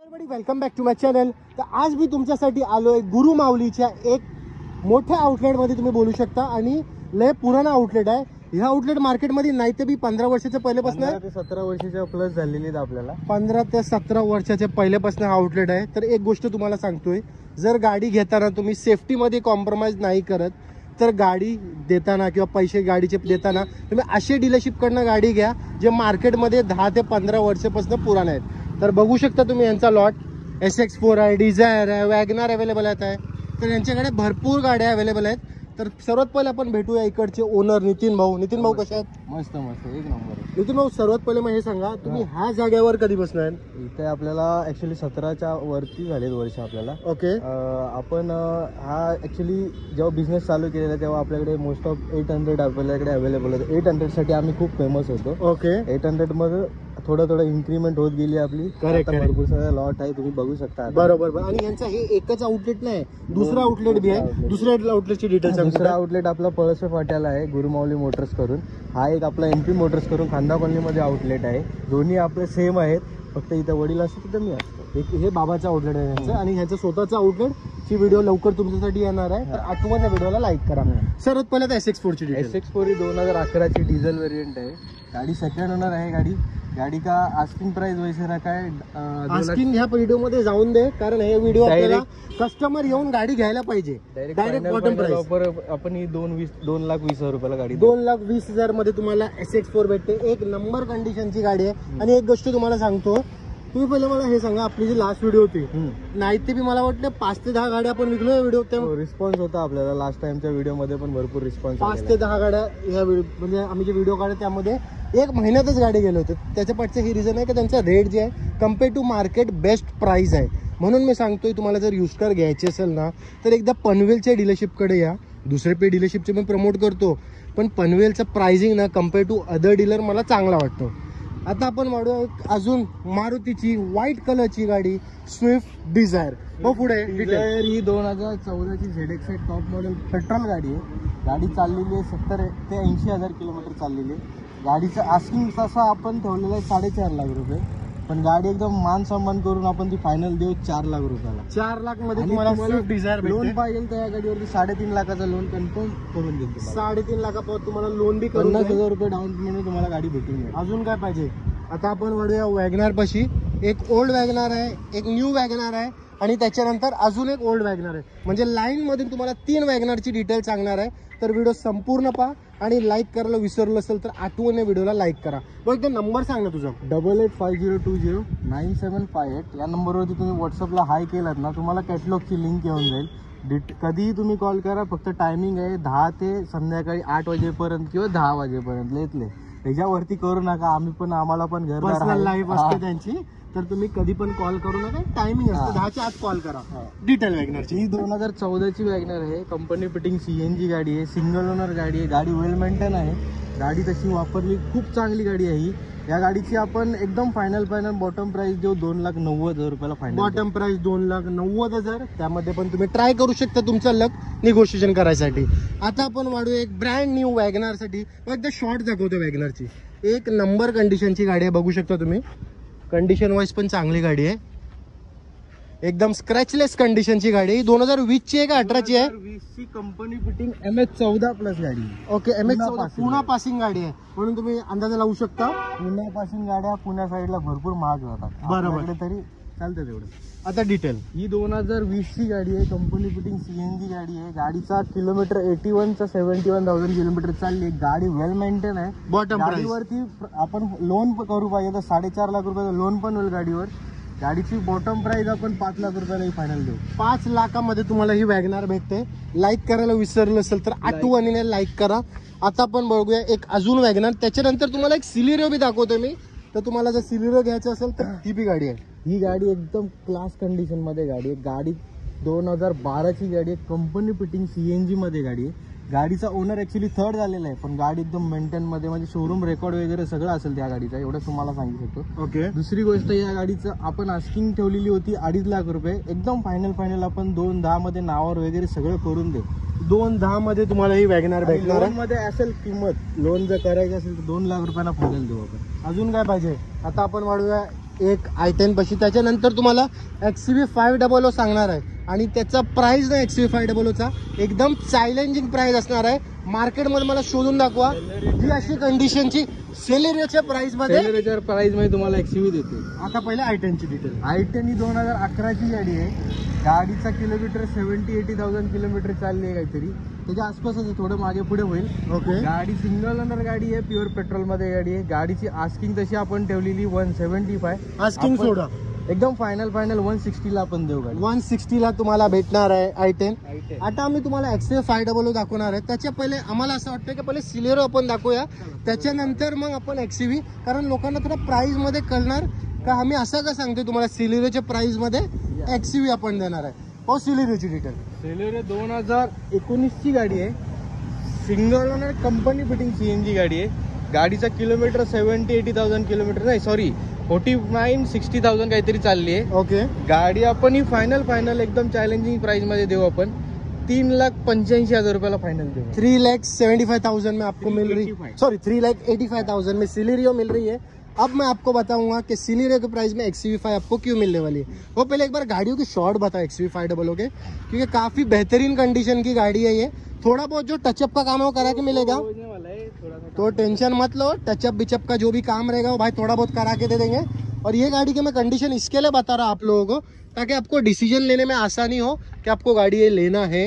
Welcome back to my channel. तर आज मी तुमच्यासाठी आलोय गुरु माऊलीच्या एक मोठ्या आउटलेटमध्ये तुम्ही बोलू शकता आणि लय पुराणा आउटलेट आहे. ह्या आउटलेट मार्केटमध्ये नाही ते बी 15 वर्षाच्या पहिल्यापासून 17 वर्षाच्या प्लस झालेली आहेत आपल्याला. 15 ते 17 वर्षाच्या पहिल्यापासून हा आउटलेट आहे. तर एक गोष्ट तुम्हाला सांगतोय, जर गाडी घेताना तुम्ही सेफ्टीमध्ये कॉम्प्रोमाइज नाही करत तर गाडी देताना किंवा पैसे गाडीचे देताना तुम्ही असे डीलरशिपकडनं गाडी घ्या जे मार्केटमध्ये 10 ते 15 वर्षापासून पुराणे आहेत. तर बघू शकता तुम्ही यांचा लॉट SX4 आहे, डिझायर आहे, वॅगनार अवेलेबल आहे. तर यांच्याकडे भरपूर गाड्या अवेलेबल आहेत. तर सर्वात पहिले आपण भेटूया इकडचे ओनर नितीन भाऊ. नितीन भाऊ कसे आहेत? मस्त मस्त एक नंबर. नितीन भाऊ सर्वात पहिले मग हे सांगा, तुम्ही ह्या जागेवर कधी बसणार? इथे आपल्याला ऍक्च्युली 17च्या वरती झालेत वर्ष आपल्याला. ओके. आपण हा ऍक्च्युली जेव्हा बिझनेस चालू केलेला तेव्हा आपल्याकडे मोस्ट ऑफ 800 आपल्याकडे अवेलेबल होतं. 800 साठी आम्ही खूप फेमस होतो. ओके. 800 मध्ये थोडं इन्क्रीमेंट होत गेली आपली. करेक्ट. भरपूर सारा लॉट आहे, तुम्ही बघू शकता. बरोबर. आणि यांचा हे एकच आउटलेट नाही, दुसरा आउटलेट बी आहे. दुसऱ्या आउटलेटची डिटेल्स. दुसरा आउटलेट आपला पळसवे फाट्याला आहे, गुरुमाऊली मोटर्स करून. हा एक आपला MP मोटर्स करून खांदा कॉलनीमध्ये आउटलेट आहे. दोन्ही आपले सेम आहेत, फक्त इथं वडील असतो तिथं मी असतो. हे बाबाचं आउटलेट आहे यांचं आणि ह्याचं स्वतःचं आउटलेटची व्हिडिओ लवकर तुमच्यासाठी येणार आहे. तर आठवण व्हिडिओला लाईक करा. सर्वात पहिलं तर SX4 ची डिटेल. SX4 ही 2011 ची डिझेल व्हेरियंट आहे. गाडी सेकंड ओनर आहे. गाडी का आस्किंग प्राइस वैसे ना काय आस्किंग ह्या व्हिडिओ मध्ये जाऊन दे, कारण हे व्हिडिओ आपल्याला कस्टमर येऊन गाडी घ्यायला पाहिजे. डायरेक्ट बॉटम प्राइस आपण ही 2,20,000 रुपयाला गाडी 2,20,000 मध्ये तुम्हाला SX4 भेटते. एक नंबर कंडिशनची गाडी आहे. आणि एक गोष्ट तुम्हाला सांगतो, तुम्ही पहिले मला हे सांगा, आपली जी लास्ट व्हिडिओ होती नाही ते बी मला वाटलं 5 ते 10 गाड्या आपण विकलो. व्हिडिओ रिस्पॉन्स होता आपल्याला लास्ट टाइमच्या व्हिडिओ मध्ये पण भरपूर रिस्पॉन्स. 5 ते 10 गाड्या ह्या म्हणजे आम्ही जे व्हिडिओ काढले त्यामध्ये 1 महिन्यातच गाडी गेले होते. त्याच्या पाठचं हे रिझन आहे की त्यांचा रेट जे आहे compare to market best price आहे. म्हणून मी सांगतोय, तुम्हाला जर यूज कार घ्यायची असेल ना तर एकदा पनवेलच्या डीलरशिपकडे या. दुसरे पे डीलरशिपचे मी प्रमोट करतो, पण पनवेलचं प्राइसिंग ना कम्पेअर टू अदर डीलर मला चांगला वाटतो. आता आपण वाढूया अजून मारुतीची व्हाईट कलरची गाडी स्विफ्ट डिझायर. मग पुढे डिझायर ही 2014 ची ZX टॉप मॉडेल पेट्रोल गाडी आहे. गाडी चाललेली आहे 70 ते 80,000 किलोमीटर चाललेली आहे. गाडीचं आस्किंग तसा आपण ठेवलेलं आहे 4.5 लाख रुपये, पण गाडी एकदम मान सन्मान करून आपण ती फायनल देऊ 4 लाख रुपयाला. 4 लाख मध्ये तुम्हाला स्विफ्ट डिझायर लोन पाहिजे तर या गाडीवरती 3.5 लाखाचा लोन कन्फर्म करून देतो. 3.5 लाखापर्यंत तुम्हाला लोन बी करून 50,000 रुपये डाऊन पेमेंट तुम्हाला गाडी भेटून जाईल. अजून काय पाहिजे? आता आपण वाढूया वॅगनार पाशी. एक ओल्ड वॅगनार आहे, एक न्यू वॅगनार आहे आणि त्याच्यानंतर अजून एक ओल्ड वॅगनार आहे. म्हणजे लाईन मध्ये तुम्हाला 3 वॅगनारची डिटेल सांगणार आहे. तर व्हिडिओ संपूर्ण पहा आणि लाईक करायला विसरलं असेल तर आठवणीने व्हिडिओला लाईक करा. बघ ते नंबर सांग ना तुझा. 885020 या नंबरवरती तुम्ही व्हॉट्सअपला हाय केलात ना, तुम्हाला कॅटलॉगची लिंक येऊन जाईल. कधीही तुम्ही कॉल करा. फक्त टायमिंग आहे 10 ते संध्याकाळी 8 वाजेपर्यंत किंवा 10 वाजेपर्यंत. लेतले त्याच्यावरती करू नका. आम्हाला पण घरदार लाईफ असते त्यांची, तर तुम्ही कधी पण कॉल करू नका. टायमिंग असतं 10च्या आत कॉल करा. डिटेल वॅगनारची ही 2014 ची वॅगनर आहे. कंपनी फिटिंग CNG गाडी आहे. सिंगल ओनर गाडी आहे. गाडी वेल मेंटेन आहे. गाडी तशी वापरली खूप चांगली गाडी आहे ही. या गाडीची आपण एकदम फायनल बॉटम प्राइस देऊ 2,90,000 रुपयाला फायनल. Bottom price 2,90,000. त्यामध्ये पण तुम्ही ट्राय करू शकता तुमचं लक निगोशिएशन करायसाठी. आता आपण वाढू एक ब्रँड न्यू वॅगनार साठी. एकदा शॉर्ट दाखवतो वॅगनारची. एक नंबर कंडिशनची गाडी आहे, बघू शकता तुम्ही. कंडिशन वाईज पण चांगली गाडी आहे. एकदम स्क्रॅचलेस कंडिशनची गाडी. 2020 ची आहे का 18 ची आहे? 20 ची कंपनी फिटिंग MH14 प्लस गाडी. ओके. MH14 पुणा पासिंग गाडी आहे, म्हणून तुम्ही अंदाजा लावू शकता. पुण्या पासिंग गाड्या पुण्या साईडला भरपूर महाग जातात. बरोबर. तरी चालतं तेवढं. आता डिटेल. ही 2020 ची गाडी आहे. कंपनी फिटिंग CNG गाडी आहे. गाडीचा किलोमीटर 81 चा 71,000 किलोमीटर चालली. गाडी वेल मेंटेन आहे. बॉटम गाडीवरती आपण लोन करू पाहिजे तर 4.5 लाख रुपयाचं लोन पण होईल गाडीवर. गाडीची बॉटम प्राइस आपण 5 लाख रुपयाला फायनल देऊ. 5 लाखामध्ये तुम्हाला ही वॅगनार भेटते. लाईक करायला विसरलं असेल तर आठवणीने लाईक करा. आता आपण बघूया एक अजून वॅगनार. त्याच्यानंतर तुम्हाला एक सिलेरिओ बी दाखवतो मी. तर तुम्हाला जर सिलेरिओ घ्यायचं असेल तर ती बी गाडी आहे. ही गाडी एकदम क्लास कंडिशन मध्ये गाडी आहे. गाडी 2012 ची गाडी आहे. कंपनी फिटिंग CNG मध्ये गाडी आहे. गाडीचा ओनर ऍक्च्युली थर्ड झालेला आहे, पण गाडी एकदम मेंटेन मध्ये, म्हणजे शोरूम रेकॉर्ड वगैरे सगळं असेल त्या गाडीचा, एवढं तुम्हाला सांगू शकतो. ओके. दुसरी गोष्ट, या गाडीचं आपण आस्किंग ठेवलेली होती 2.5 लाख रुपये. एकदम फायनल आपण 2,10 मध्ये नावावर वगैरे सगळं करून दे. 2,10 मध्ये तुम्हाला ही वॅगनार भेटणार. लोन मध्ये असेल किंमत, लोन जर करायचं असेल तर 2 लाख रुपयाला फायनल देऊ आपण. अजून काय पाहिजे? आता आपण वाढूया एक i10 पाशी. त्याच्यानंतर तुम्हाला XUV 500 सांगणार आहे आणि त्याचा प्राइस ना XUV 500चा एकदम चॅलेंजिंग प्राइस असणार आहे. मार्केटमध्ये मला शोधून दाखवा जी अशी कंडिशनची सेलेरियोच्या प्राइस मध्ये तुम्हाला XUV देते. आता पहिले i10 ची डिटेल. i10 ही 2011 ची गाडी आहे. गाडीचा किलोमीटर 70-80,000 किलोमीटर चालली आहे काहीतरी, त्याच्या आसपासच आहे, थोडं मागे पुढे होईल. ओके. गाडी सिंगल ओनर गाडी आहे, प्युअर पेट्रोल मध्ये गाडी आहे. गाडीची आस्किंग तशी आपण ठेवलेली 175. आस्किंग सोडा एकदम फायनल 160 ला आपण देऊ गाडी. 160 ला तुम्हाला भेटणार आहे i10. आता आम्ही तुम्हाला XUV 500 दाखवणार आहे. त्याच्या पहिले आम्हाला असं वाटतं की पहिले सिलेरो आपण दाखवूया, त्याच्यानंतर मग आपण XUV, कारण लोकांना थोडं प्राइस मध्ये कळणार का आम्ही असं का सांगतोय तुम्हाला सिलेरोच्या प्राइस मध्ये XUV आपण देणार आहे. हो, सिलेरोची डिटेल. सिलेरो 2019 ची गाडी आहे, single owner company fitting CNG गाडी आहे. गाडीचा किलोमीटर 70-80,000 किलोमीटर नाही, सॉरी 49-60,000 काहीतरी चालली आहे. ओके. गाडी आपण ही फायनल एकदम चॅलेंजिंग प्राइस मध्ये देऊ. आपण 3,85,000 रुपयाला फायनल देऊ. 3,75,000 में आपको मिल रही, 85. सॉरी 3,85,000 में सिलेरियो मिल रही है. अब मैं आपको बताऊंगा कि सिलेरियो के प्राइस में XUV 5 आपको क्यों मिलने वाली है. वो पहले एक बार गाड़ियों की शॉर्ट बताओ XUV 500 के, क्योंकि काफी बेहतरीन कंडीशन की गाड़ी है ये. थोड़ा बहुत जो टचअप का काम है वो करा के मिलेगा, तो टेंशन मत लो. टचअप बिचअप का जो भी काम रहेगा वो भाई थोड़ा बहुत करा के दे देंगे. और ये गाड़ी की मैं कंडीशन इसके लिए बता रहा आप लोगों को ताकि आपको डिसीजन लेने में आसानी हो कि आपको गाड़ी ये लेना है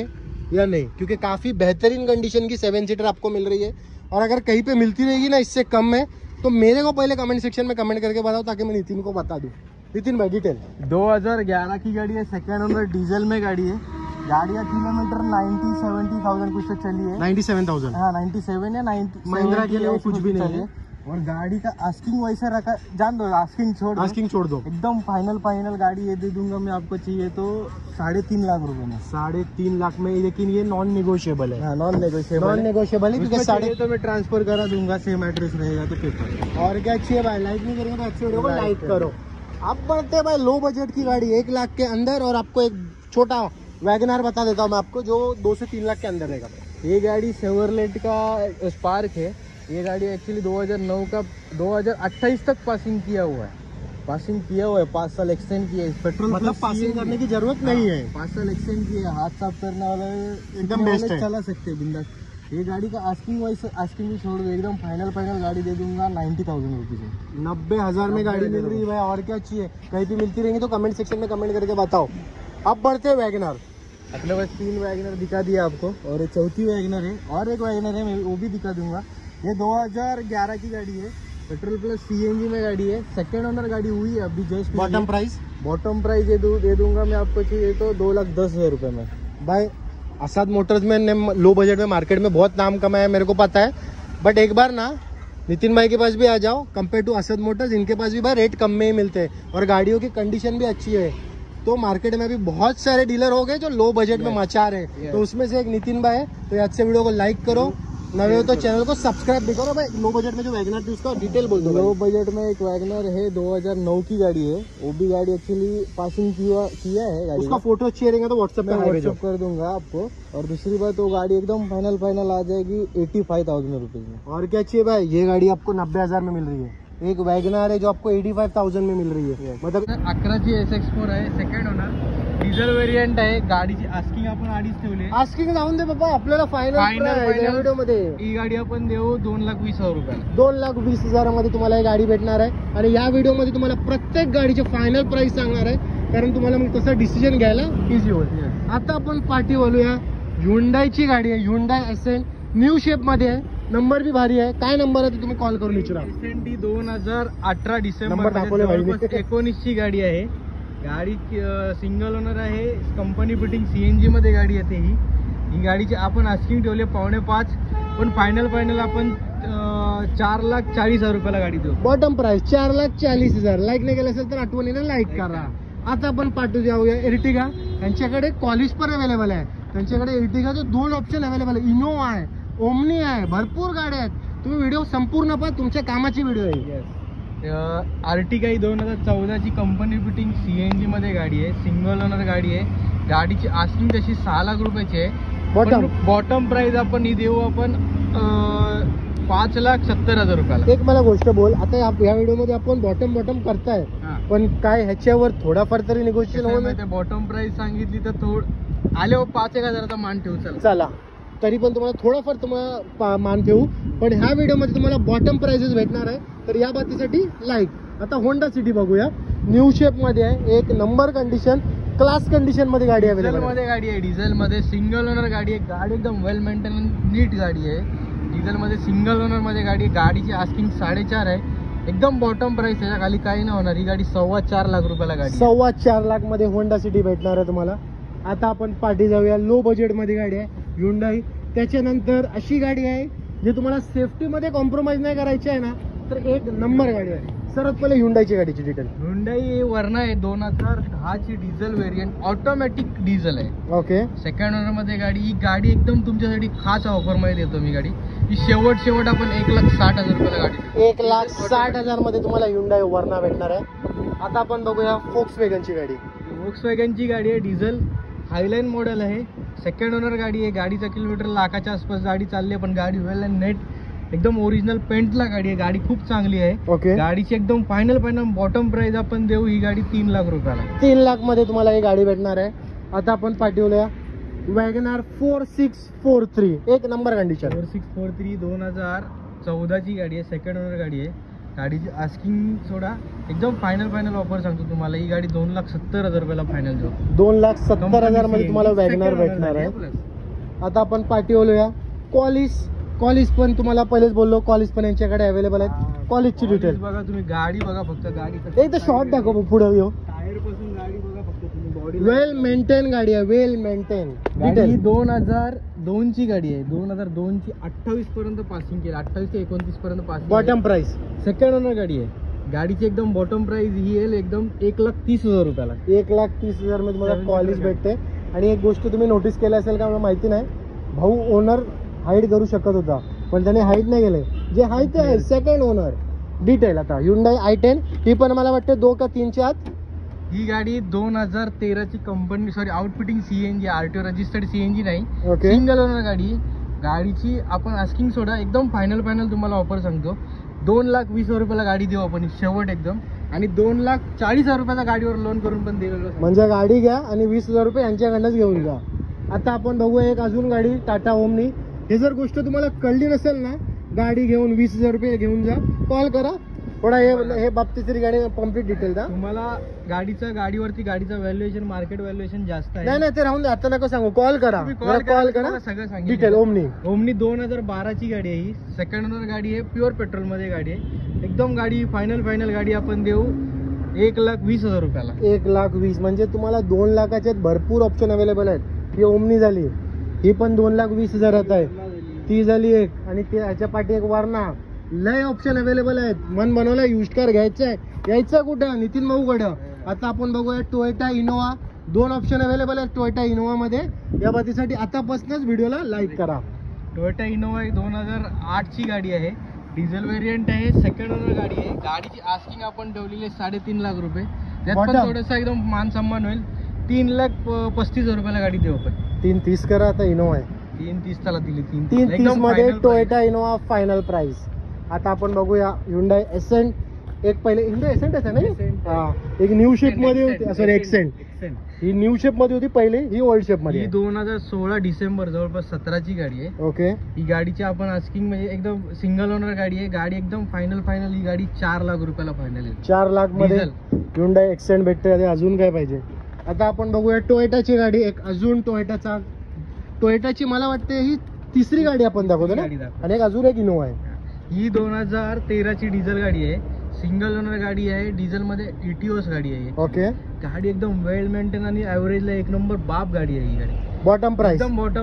या नहीं, क्योंकि काफी बेहतरीन कंडीशन की 7 सीटर आपको मिल रही है. और अगर कहीं पे मिलती रहेगी ना इससे कम में, तो मेरे को पहले कमेंट सेक्शन में कमेंट करके बताओ ताकि मैं नितिन को बता दूं. नितिन भाई डिटेल. 2011 की गाड़ी है, सेकेंड ओनर डीजल में गाड़ी है. गाड़ी का किलोमीटर 90-70,000 कुछ तक चली है. 97,000. हाँ 97 या 90. महिंद्रा के लिए वो कुछ भी नहीं है. और गाड़ी का आस्किंग वैसा रखा, जान दो, आस्किंग छोड़ दो. एकदम फाइनल गाड़ी ये दे दूंगा मैं आपको. चाहिए तो 3.5 लाख रुपए में. 3.5 लाख में, लेकिन ये नॉन नेगोशिएबल है. हाँ नॉन नेगोशिएबल है क्योंकि साढ़े तो मैं ट्रांसफर करा दूंगा, सेम एड्रेस रहेगा तो पेपर. और क्या चाहिए भाई, लाइक नहीं करेंगे तो अच्छे वीडियो को लाइक करो. अब बढ़ते भाई लो बजट की गाड़ी 1 लाख के अंदर, और आपको एक छोटा वैगनार बता देता हूँ मैं आपको जो 2 से 3 लाख के अंदर रहेगा. ये गाड़ी शेवरलेट का स्पार्क है. ये गाड़ी एक्चुअली 2009 का 2028 तक पासिंग किया हुआ है. 5 साल एक्सटेंड किया है. पेट्रोल मतलब पासिंग करने की जरूरत नहीं है. 5 साल एक्सटेंड किया है. हाथ साफ करने वाला एकदम बेस्ट है. चला सकते हैं बिंदास. ये गाड़ी का आस्किंग भी छोड़ दो, एकदम फाइनल गाड़ी दे दूंगा 90,000 रुपीज में. 90,000 में गाड़ी मिल रही है भाई. और क्या चाहिए, कहीं भी मिलती रहेंगी तो कमेंट सेक्शन में कमेंट करके बताओ. अब बढ़ते वैगनार. अपने पास 3 वैगनर दिखा दिया आपको, और ये चौथी वैगनर है. और एक वैगनर है, मैं वो भी दिखा दूंगा. ये 2011 की गाड़ी है, पेट्रोल प्लस CNG में गाड़ी है. सेकेंड ओनर गाड़ी हुई है अभी जस्ट. बॉटम प्राइस ये दे दूंगा मैं आपको. चाहिए तो 2,10,000 रुपए में. भाई आसाद मोटर्स में ने लो बजट में मार्केट में बहुत नाम कमाया है, मेरे को पता है. बट एक बार ना नितिन भाई के पास भी आ जाओ. कंपेयर टू आसाद मोटर्स इनके पास भी भाई रेट कम में ही मिलते हैं, और गाड़ियों की कंडीशन भी अच्छी है. तो मार्केट में अभी बहुत सारे डीलर हो गए जो लो बजट में मचा रहे हैं. तो उसमें से एक नितिन भाई है. तो आज से वीडियो को लाइक करो, नए हो तो चैनल को सब्सक्राइब भी करो. भाई लो बजट में जो वैगनर थी उसका डिटेल बोल दो. लो बजट में एक वैगनर है, 2009 की गाड़ी है. वो भी गाड़ी एक्चुअली पासिंग किया है गाड़ी. उसका फोटो चाहिए रहेगा तो व्हाट्सएप कर दूंगा आपको. और दूसरी बात, वो गाड़ी एकदम फाइनल आ जाएगी 85,000 रुपीज में. और क्या चाहिए भाई, ये गाड़ी आपको 90,000 में मिल रही है. एक वैगनर है जो आपको 85,000 में मिल रही है. मतलब 11ची SX4 आहे, सेकंड ओनर, डिझेल व्हेरियंट आहे. गाडीची आस्किंग आपण 2.5 ठेवली. आस्किंग जाऊन दे बाबा, आपल्याला फायनल व्हिडिओ मध्ये ही गाडी आपण देऊ 2,20,000 रुपयाला. 2,20,000 मध्ये तुम्हाला ही गाडी भेटणार आहे. आणि या व्हिडिओ मध्ये तुम्हाला प्रत्येक गाडीचे फायनल प्राइस सांगणार आहे, कारण तुम्हाला मग तसं डिसिजन घ्यायला इझी होईल. आता आपण पाठी बोलूया. ह्युंडाईची गाडी आहे, ह्युंडाई एसेंट न्यू शेप मध्ये आहे. नंबर भी भारी आहे. काय नंबर आहे ते तुम्ही कॉल करून विचारा. 2018 डिसेंबर नंबर दाखवले भाई. 19 ची गाडी आहे. गाडी सिंगल ओनर आहे, कंपनी फिटिंग CNG मध्ये गाडी येते. ही गाडीची आपण आस्किंग ठेवले 4.5, पण फायनल आपण 4,40,000 रुपयाला गाडी देऊ. Bottom price 4,40,000. लाईक नाही केलं असेल तर आठवणीने लाईक करा. आता आपण पाठवू जाऊया एर्टिगा. त्यांच्याकडे कॉलिस पण अवेलेबल आहे. त्यांच्याकडे एर्टिगाचे 2 ऑप्शन अवेलेबल आहे. इनोवा आहे, ओमनी आहे, भरपूर गाड्या आहेत. तुम्ही व्हिडिओ संपूर्ण पहा, तुमच्या कामाची व्हिडिओ आहे. आर्टिगा ही 2014 ची कंपनी फिटिंग CNG मध्ये गाडी आहे, सिंगल ओनर गाडी आहे. गाडीची आस्किंग तशी 6 लाख रुपयाची आहे. बॉटम प्राइस आपण ही देऊ आपण 5,70,000 रुपयाला. एक मला गोष्ट बोल, आता या व्हिडिओ मध्ये आपण बॉटम करताय, पण काय ह्याच्यावर थोडाफार तरी निगोशिएशन होणार. बॉटम प्राइस सांगितली तर आले 5-1 मान ठेवू चला, तरी पण तुम्हाला थोडाफार तुम्हाला मान ठेवू. पण ह्या व्हिडिओमध्ये तुम्हाला बॉटम प्राइसेस भेटणार आहे, तर या बाबतीसाठी लाईक. आता होंडा सिटी बघूया. न्यू शेप मध्ये आहे, एक नंबर कंडिशन, क्लास कंडिशन मध्ये गाडी डिझेल अवेलेबल मध्ये गाडी आहे. डिझेल मध्ये सिंगल ओनर गाडी आहे. गाडी एकदम वेल मेंटेन नीट गाडी आहे. डिझेल मध्ये सिंगल ओनर मध्ये गाडी आहे. गाडीची आस्किंग 4.5 आहे. एकदम बॉटम प्राइस आहे, खाली काही नाही होणार. ही गाडी 4.25 लाख रुपयाला गाडी. 4.25 लाख मध्ये होंडा सिटी भेटणार आहे तुम्हाला. आता आपण पाठी जाऊया. लो बजेट मध्ये गाडी आहे Hyundai. त्याच्यानंतर अशी गाडी आहे जे तुम्हाला सेफ्टी मध्ये कॉम्प्रोमाइज नाही करायची आहे ना, तर एक नंबर गाडी आहे. सर्वात पहिले Hyundaiची गाडीची डिटेल. Hyundai वर्ना आहे 2010 ची डिझेल व्हेरियंट, ऑटोमॅटिक डिझेल आहे. ओके, सेकंड ओनर मध्ये गाडी. ही गाडी एकदम तुमच्यासाठी खास ऑफर मध्ये देतो मी गाडी. ही शेवट आपण 1,60,000 रुपयाला गाडी. 1,60,000 मध्ये तुम्हाला Hyundai वर्ना भेटणार आहे. आता आपण बघूया Volkswagenची गाडी. Volkswagenची गाडी आहे. डिझेल हायलाईन मॉडेल आहे. सेकंड ओनर गाडी आहे. गाडीचा किलोमीटर लाखाच्या आसपास गाडी चालली आहे, पण गाडी वेल अँड नेट एकदम ओरिजिनल पेंटला गाडी आहे. गाडी खूप चांगली आहे. ओके, गाडीची एकदम फायनल बॉटम प्राइस आपण देऊ. ही गाडी 3 लाख रुपयाला. 3 लाख मध्ये तुम्हाला ही गाडी भेटणार आहे. आता आपण पाठवूया वॅगनार 4643, एक नंबर कंडिशन. 4643 2014 ची गाडी आहे. सेकंड ओनर गाडी आहे. गाडीची आस्किंग सोडा एकदम फायनल ऑफर सांगतो तुम्हाला. ही गाडी 2,70,000 रुपयाला फायनल देऊ. 2,70,000 मध्ये तुम्हाला वॅगनार भेटणार आहे. आता आपण पाठवूया कॉलिस पण तुम्हाला पहिलेच बोललो, कॉलिस पण यांच्याकडे अवेलेबल आहेत. कॉलिसची डिटेल बघा तुम्ही. गाडी बघा फक्त. गाडी एक तर शॉर्ट दाखव पुढे येऊ. टायर पासून गाडी बघा फक्त तुम्ही. बॉडी वेल मेंटेन गाडी आहे, वेल मेंटेन. गाडी 2002 ची गाडी आहे. 2002 ची 28 पर्यंत पासिंग केली. 28 ते 29 पर्यंत passing. Bottom price. Second owner गाडी आहे. गाडीची एकदम बॉटम प्राइस ही येईल एकदम 1,30,000 रुपयाला. 1,30,000 मध्ये तुम्हाला कॉलिस भेटते. आणि एक गोष्ट तुम्ही नोटीस केलं असेल का मला माहिती नाही, भाऊ ओनर हाईड करू शकत होता, पण त्याने हाईड नाही केले. जे आहे ते आहे सेकंड ओनर. डिटेल आता Hyundai i10. ही पण मला वाटतं 2 का 3 च्या आत. ही गाडी 2013 ची company, sorry outfitting CNG, RTO registered CNG नाही. ओके, सिंगल ओनर गाडी. गाडीची आपण आस्किंग सोडा एकदम फायनल तुम्हाला ऑफर सांगतो. 2,20,000 रुपयाला गाडी देऊ आपण शेवट एकदम. आणि 2,40,000 रुपयाचा गाडीवर लोन करून पण दिलेलं. म्हणजे गाडी घ्या आणि 20,000 रुपये यांच्याकडनंच घेऊन जा. आता आपण बघूया एक अजून गाडी टाटा ओमनी. हे जर गोष्ट तुम्हाला कळली नसेल ना, गाडी घेऊन 20,000 रुपये घेऊन जा. कॉल करा थोडा. हे बाबतीत गाडी कम्प्लीट डिटेल द्या. तुम्हाला गाडीवरती गाडीचा व्हॅल्युएशन, मार्केट व्हॅल्युएशन जास्त आहे. नाही ते राहून दे, आता नका सांगू. कॉल करा, कॉल करा. सगळं सांगितलं. डिटेल ओमनी 2012 ची गाडी आहे. ही सेकंड ओनर गाडी आहे. प्युअर पेट्रोल मध्ये गाडी आहे. एकदम गाडी फायनल गाडी आपण देऊ 1,20,000 रुपयाला. 1,20,000 म्हणजे तुम्हाला 2 लाखाचे भरपूर ऑप्शन अवेलेबल आहेत. ही ओमनी झाली. ही पण 2,20,000 आहे. ती झाली एक. आणि ह्याच्या पाठी एक वर्ना. लय ऑप्शन अवेलेबल आहेत. मन बनवलं युज कार घ्यायचंय, यायचं कुठं? नितीन भाऊकडं. आता आपण बघूया टोयोटा इनोवा. 2 ऑप्शन अवेलेबल आहेत टोयोटा इनोवा मध्ये. या बाबतीसाठी आतापासूनच व्हिडिओला लाईक करा. टोयोटा इनोवा 2008 ची गाडी आहे. डिझेल व्हेरियंट आहे. सेकंड ओनर गाडी आहे. गाडीची आस्किंग आपण ठेवलेली आहे 3.5 लाख रुपये. त्यात पण थोडंसं एकदम मान सन्मान होईल. 3,35,000 रुपयाला गाडी देऊ आपण. 3,30 करा. आता इनोवा आहे. 3,30 ला दिली. 3,30 मध्ये टोयोटा इनोवा फायनल प्राइस. आता आपण बघूया Hyundai Accent. एक पहिले Hyundai Accent आहे ना, हा एक न्यू शेप मध्ये होती. Sorry Accent. ही न्यू शेप मध्ये होती पहिले, ही ओल्ड शेप मध्ये. ही 2016 डिसेंबर जवळपास 17 ची गाडी आहे. ओके, ही गाडीची आपण आस्किंग म्हणजे एकदम सिंगल ओनर गाडी आहे. गाडी एकदम फायनल. ही गाडी 4 लाख रुपयाला फायनल आहे. 4 लाख मध्ये Hyundai Accent भेटते. अजून काय पाहिजे? आता आपण बघूया टोयोटाची गाडी. एक अजून टोयोटाची मला वाटते ही 3री गाडी आपण दाखवतो ना, आणि एक अजून एक इनोवा आहे. ही 2013 ची डिझेल गाडी आहे. सिंगल ओनर गाडी आहे. डिझेल मध्ये ETOS गाडी आहे. ओके, गाडी एकदम वेल मेंटेन आणि ऍव्हरेजला एक नंबर बाप गाडी आहे. ही गाडी बॉटम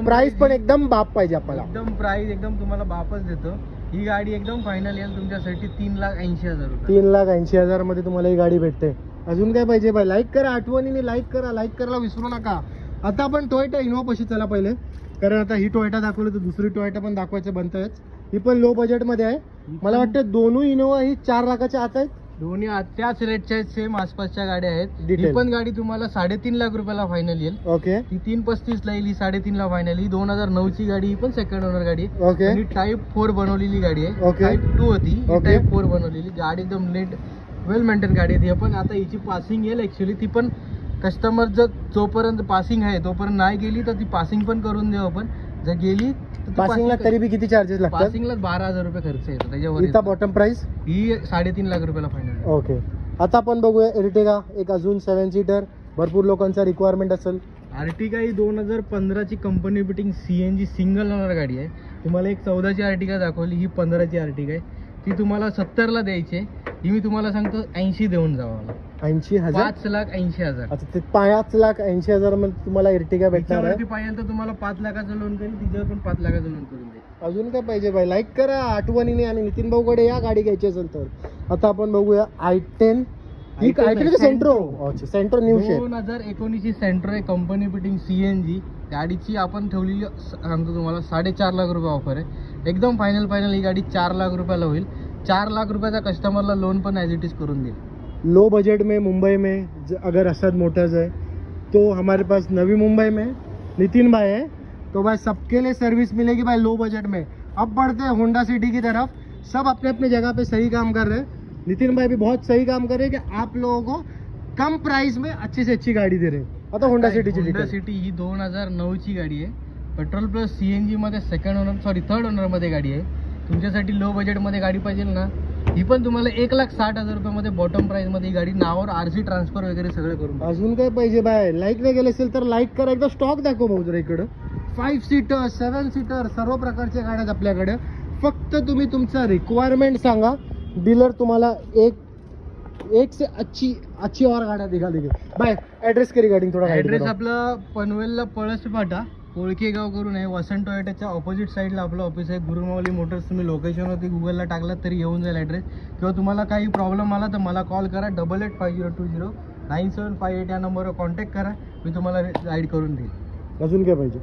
प्राइस पण एकदम बाप पाहिजे आपल्याला. एकदम प्राइस एकदम तुम्हाला बापच देतो. ही गाडी एकदम फायनल येईल तुमच्यासाठी 3,80,000 रुपये. 3,80,000 मध्ये तुम्हाला ही गाडी भेटते. अजून काय पाहिजे भाई? लाईक करा, आठवणीने लाईक करायला विसरू नका. आता आपण टोयोटा इनोवा पाशी चला पहिले, कारण आता ही टोयोटा दाखवली तर दुसरी टोयोटा पण दाखवायचं बनतंय. ही पण लो बजेट मध्ये आहे. मला वाटतं दोन्ही इनोवा ही 4 लाखाच्या आत आहेत. दोन्ही त्याच रेटच्या आहेत. सेम आसपासच्या गाड्या आहेत. ही पण गाडी तुम्हाला 3.5 लाख रुपयाला फायनल येईल. ओके, ती 3,35 ला येईल. ही 3.5 ला फायनल. ही 2009 ची गाडी. ही पण सेकंड ओनर गाडी. ओके, ही टाईप 4 बनवलेली गाडी आहे. ओके, टाईप 2 होती. ओके, टाईप 4 बनवलेली गाडी. एकदम नेट वेल मेंटेन गाडी आहे ती. पण आता हिची पासिंग येईल ॲक्च्युली, ती पण कस्टमर जर जोपर्यंत पासिंग आहे तोपर्यंत नाही गेली तर ती पासिंग पण करून देऊ आपण. जर गेली तर पासिंगला तरी बी किती चार्जेस लागतात? पासिंगला 12,000 रुपये खर्च येतो त्याच्यावर. इथं बॉटम प्राइस ही 3.5 लाख रुपयाला फायनल. ओके. आता आपण बघूया एर्टिगा, एक अजून 7 सीटर, भरपूर लोकांचा रिक्वायरमेंट असेल. आर्टिगा ही 2015ची कंपनी बिटिंग CNG सिंगल ओनर गाडी आहे. तुम्हाला एक 14ची आर्टिगा दाखवली, ही 15ची आर्टिगा आहे. ती तुम्हाला 70ला द्यायची आहे. ही मी तुम्हाला सांगतो 80 देऊन जावा मला. 80,000? 5,80,000. अच्छा, ते 5,80,000 मध्ये तुम्हाला एर्टिगा भेटणार आहे. पाहिजे तर तुम्हाला 5 लाखाचं लोन करेल, तिच्यावर पण 5 लाखाचं लोन करून देईल. अजून काय पाहिजे भाई? लाईक करा आठवणीने आणि नितीन भाऊकडे या गाडी घ्यायची असेल तर. आता आपण बघूया i10. ही i10 सेंट्रो. अच्छा, सेंट्रो न्यू शेप 2019ची सेंट्रो आहे, कंपनी फिटिंग CNG. गाडीची आपण ठेवलेली सांगतो तुम्हाला 4.5 लाख रुपये ऑफर आहे. एकदम फायनल ही गाडी 4 लाख रुपयाला होईल. 4 लाख रुपयाचा कस्टमरला लोन पण ॲज इट इज करून देईल. लो बजट में मुंबई में अगर असद मोटर्स है तो हमारे पास नवी मुंबई में नितिन भाई है, तो भाई सबके लिए सर्विस मिलेगी भाई लो बजट में. अब बढ़ते हैं होंडा सिटी की तरफ. सब अपने अपने जगह पे सही काम कर रहे हैं. नितिन भाई भी बहुत सही काम कर रहे हैं कि आप लोगों को कम प्राइस में अच्छी से अच्छी गाड़ी दे रहे हैं. आता होंडा सिटी ही 2009ची गाडी आहे. पेट्रोल प्लस CNG मध्ये थर्ड ओनर मध्ये गाडी आहे. तुमच्यासाठी लो बजेट मध्ये गाडी पाहिजे ना, ही पण तुम्हाला 1,60,000 रुपयामध्ये बॉटम प्राइस मध्ये ही गाडी, नावावर RC ट्रान्सफर वगैरे सगळं करून. अजून काय पाहिजे बाय? लाईक नाही गेले असेल तर लाईक करा. एकदा स्टॉक दाखव भाऊ जरा इकडं. 5 सीटर 7 सीटर सर्व प्रकारच्या गाड्या आहेत आपल्याकडे. फक्त तुम्ही तुमचा रिक्वायरमेंट सांगा, डीलर तुम्हाला एक से अच्छी और गाड्या दिखा देंगे. बाय ऍड्रेस करी गाडी थोडा. ऍड्रेस आपला पनवेलला पळस फाटा, कोळकेगाव करून आहे. वसंत टोयोटाच्या ऑपोजिट साईडला आपलं ऑफिस आहे. गुरुमावली मोटर्स. तुम्ही लोकेशनवरती गुगलला टाकलात तरी येऊन जाईल ॲड्रेस. किंवा तुम्हाला काही प्रॉब्लेम आला तर मला कॉल करा. 885020 9758 या नंबरवर कॉन्टॅक्ट करा. मी तुम्हाला गाईड करून देईल. अजून काय पाहिजे?